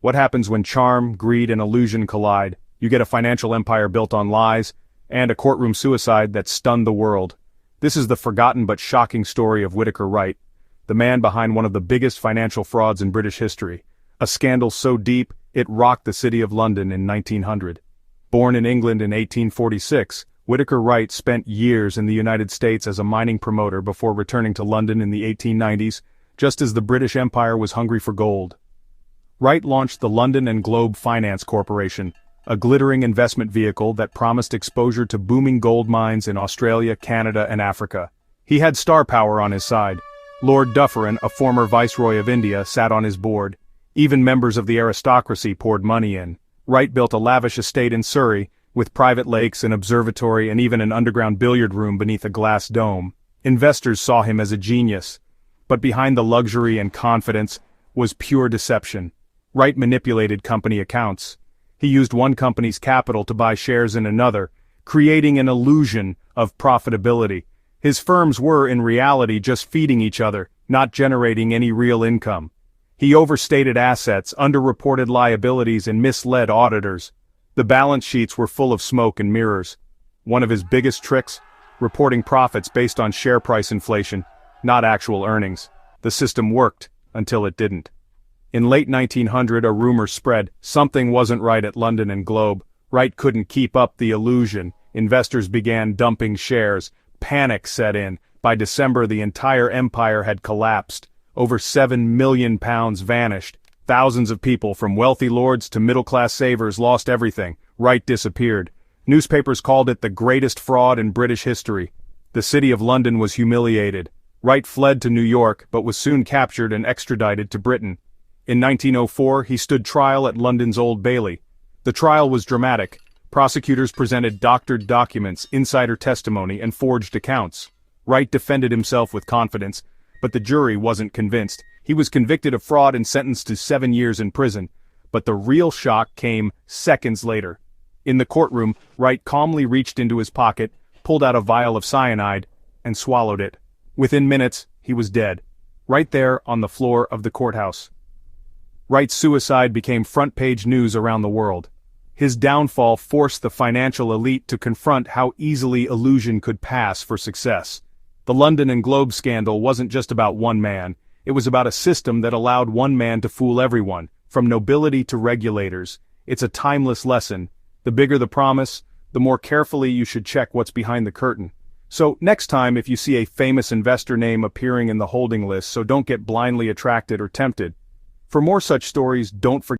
What happens when charm, greed, and illusion collide? You get a financial empire built on lies, and a courtroom suicide that stunned the world. This is the forgotten but shocking story of Whitaker Wright, the man behind one of the biggest financial frauds in British history. A scandal so deep, it rocked the city of London in 1900. Born in England in 1846, Whitaker Wright spent years in the United States as a mining promoter before returning to London in the 1890s, just as the British Empire was hungry for gold. Wright launched the London and Globe Finance Corporation, a glittering investment vehicle that promised exposure to booming gold mines in Australia, Canada, and Africa. He had star power on his side. Lord Dufferin, a former Viceroy of India, sat on his board. Even members of the aristocracy poured money in. Wright built a lavish estate in Surrey, with private lakes, an observatory, and even an underground billiard room beneath a glass dome. Investors saw him as a genius. But behind the luxury and confidence was pure deception. Wright manipulated company accounts. He used one company's capital to buy shares in another, creating an illusion of profitability. His firms were, in reality, just feeding each other, not generating any real income. He overstated assets, underreported liabilities, and misled auditors. The balance sheets were full of smoke and mirrors. One of his biggest tricks? Reporting profits based on share price inflation, not actual earnings. The system worked, until it didn't. In late 1900, a rumor spread, something wasn't right at London and Globe. Wright couldn't keep up the illusion. Investors began dumping shares. Panic set in. By December, the entire empire had collapsed. Over £7 million vanished. Thousands of people, from wealthy lords to middle-class savers, lost everything. Wright disappeared. Newspapers called it the greatest fraud in British history. The city of London was humiliated. Wright fled to New York, but was soon captured and extradited to Britain. In 1904, he stood trial at London's Old Bailey. The trial was dramatic. Prosecutors presented doctored documents, insider testimony, and forged accounts. Wright defended himself with confidence, but the jury wasn't convinced. He was convicted of fraud and sentenced to 7 years in prison. But the real shock came seconds later. In the courtroom, Wright calmly reached into his pocket, pulled out a vial of cyanide, and swallowed it. Within minutes, he was dead. Right there on the floor of the courthouse. Wright's suicide became front-page news around the world. His downfall forced the financial elite to confront how easily illusion could pass for success. The London and Globe scandal wasn't just about one man. It was about a system that allowed one man to fool everyone, from nobility to regulators. It's a timeless lesson. The bigger the promise, the more carefully you should check what's behind the curtain. So, next time if you see a famous investor name appearing in the holding list, so don't get blindly attracted or tempted. For more such stories, don't forget